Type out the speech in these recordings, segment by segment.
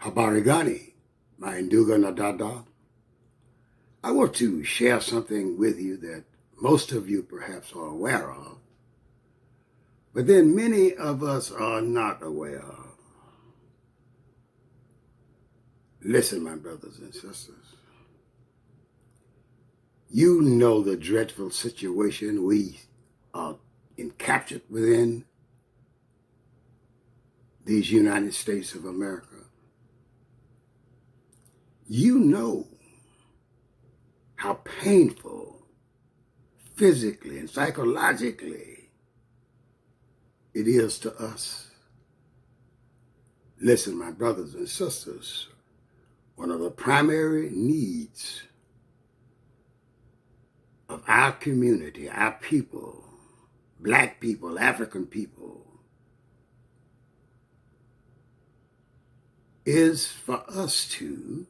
Habarigani, my Nduga Nadada. I want to share something with you that most of you perhaps are aware of, but then many of us are not aware of. Listen, my brothers and sisters. You know the dreadful situation we are captured within these United States of America. You know how painful physically and psychologically it is to us. Listen, my brothers and sisters, one of the primary needs of our community, our people, Black people, African people, is for us to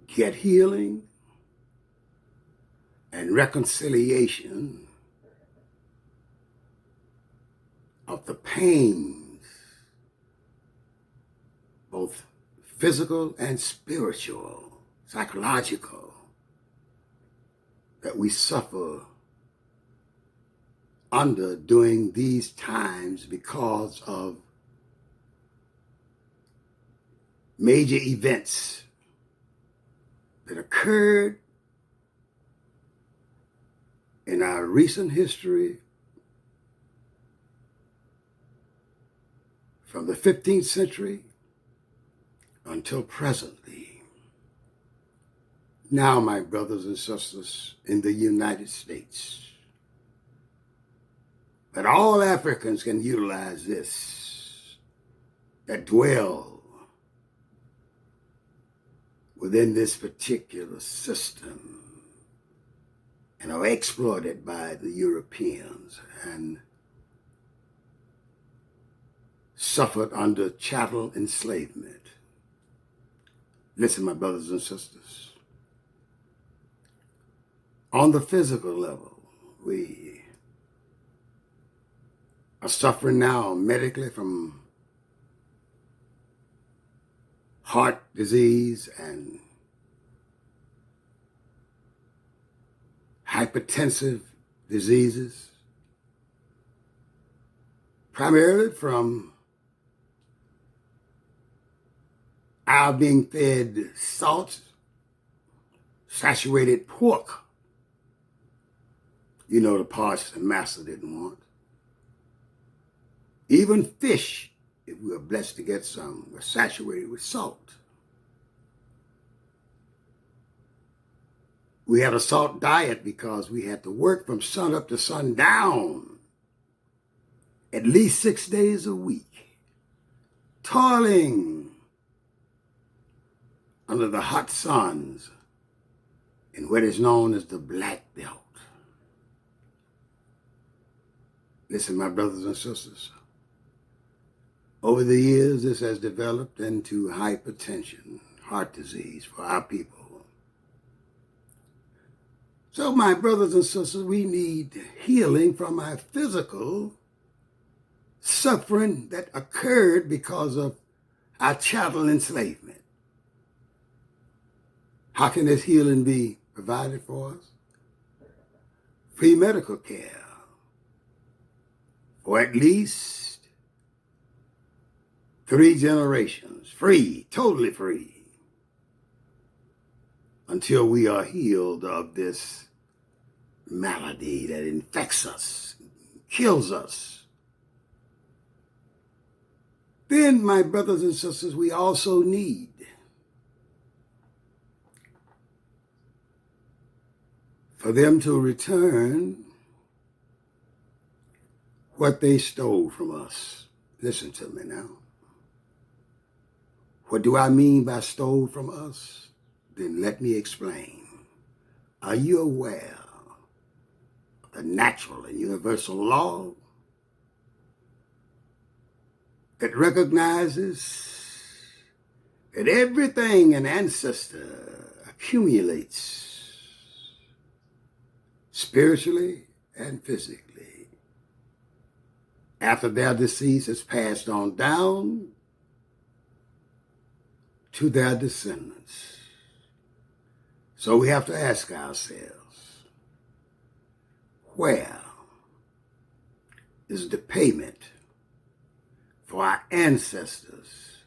get healing and reconciliation of the pains, both physical and spiritual, psychological, that we suffer under during these times because of major events that occurred in our recent history from the 15th century until presently. Now, my brothers and sisters in the United States, that all Africans can utilize this, that dwell within this particular system and are exploited by the Europeans and suffered under chattel enslavement. Listen, my brothers and sisters. On the physical level, we are suffering now medically from heart disease and hypertensive diseases, primarily from our being fed salt, saturated pork. You know, the parts the master didn't want. Even fish, if we were blessed to get some, were saturated with salt. We had a salt diet because we had to work from sun up to sundown at least 6 days a week, toiling under the hot suns in what is known as the Black Belt. Listen, my brothers and sisters, over the years, this has developed into hypertension, heart disease for our people. So, my brothers and sisters, we need healing from our physical suffering that occurred because of our chattel enslavement. How can this healing be provided for us? Free medical care for at least 3 generations, free, totally free, until we are healed of this malady that infects us, kills us. Then, my brothers and sisters, we also need for them to return what they stole from us. Listen to me now. What do I mean by stole from us? Then let me explain. Are you aware of the natural and universal law that recognizes that everything an ancestor accumulates spiritually and physically after their decease is passed on down to their descendants. So we have to ask ourselves, where is the payment for our ancestors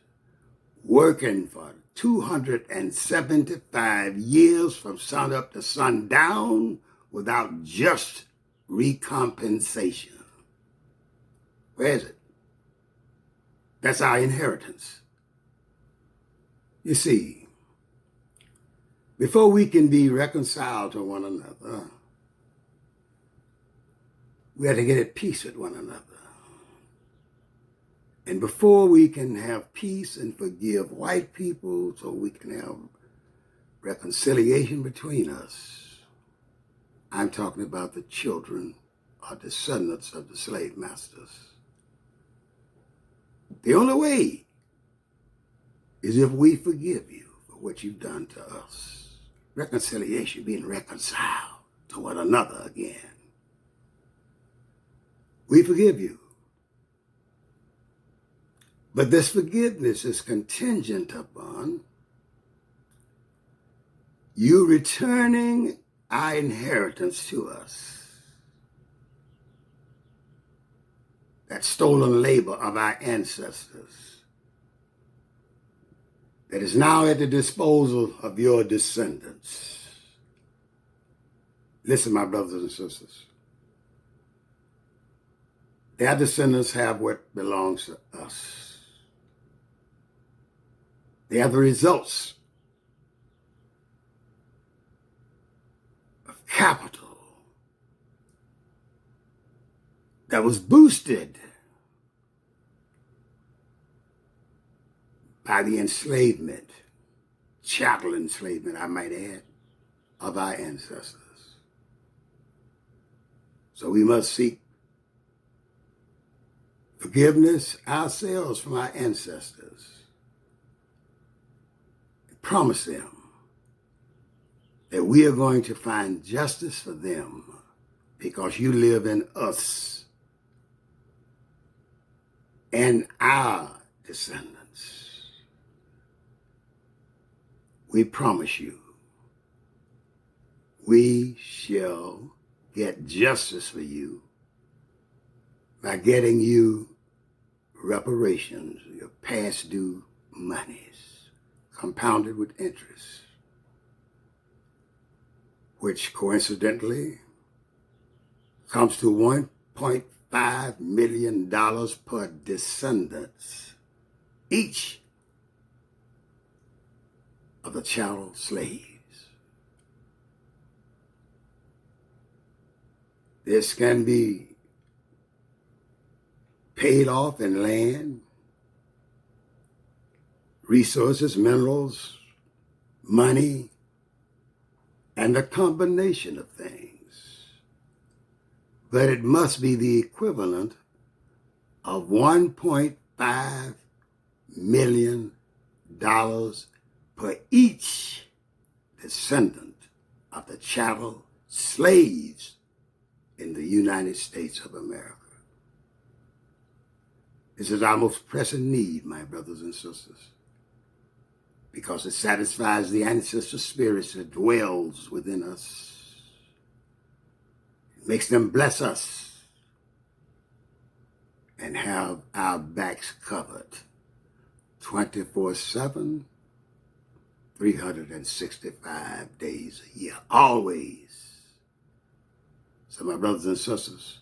working for 275 years from sun up to sundown without just recompensation? Where is it? That's our inheritance. You see, before we can be reconciled to one another, we have to get at peace with one another. And before we can have peace and forgive white people, so we can have reconciliation between us, I'm talking about the children or descendants of the slave masters. The only way is if we forgive you for what you've done to us. Reconciliation, being reconciled to one another again. We forgive you. But this forgiveness is contingent upon you returning our inheritance to us. That stolen labor of our ancestors that is now at the disposal of your descendants. Listen, my brothers and sisters. Their descendants have what belongs to us. They have the results of capital that was boosted by the enslavement, chattel enslavement, I might add, of our ancestors. So we must seek forgiveness ourselves from our ancestors. Promise them that we are going to find justice for them because you live in us and our descendants. We promise you, we shall get justice for you by getting you reparations, your past due monies, compounded with interest, which coincidentally comes to $1.5 million per descendants, each of the chattel slaves. This can be paid off in land, resources, minerals, money, and a combination of things. But it must be the equivalent of $1.5 million per each descendant of the chattel slaves in the United States of America. This is our most pressing need, my brothers and sisters, because it satisfies the ancestor spirits that dwells within us. It makes them bless us and have our backs covered 24/7, 365 days a year, always. So my brothers and sisters,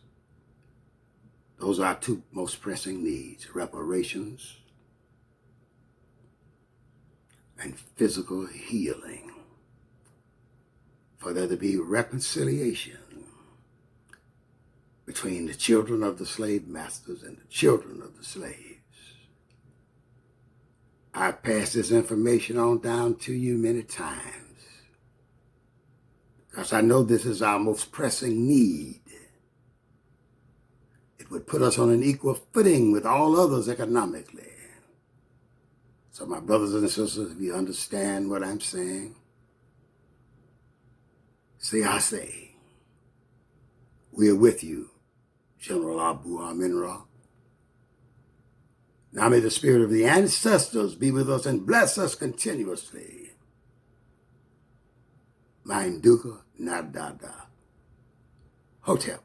those are our two most pressing needs: reparations and physical healing, for there to be reconciliation between the children of the slave masters and the children of the slaves. I've passed this information on down to you many times because I know this is our most pressing need. It would put us on an equal footing with all others economically. So my brothers and sisters, if you understand what I'm saying, say I say. We are with you, General Abu Aminra. Now may the spirit of the ancestors be with us and bless us continuously. Mein Duca Nadada. Hotel.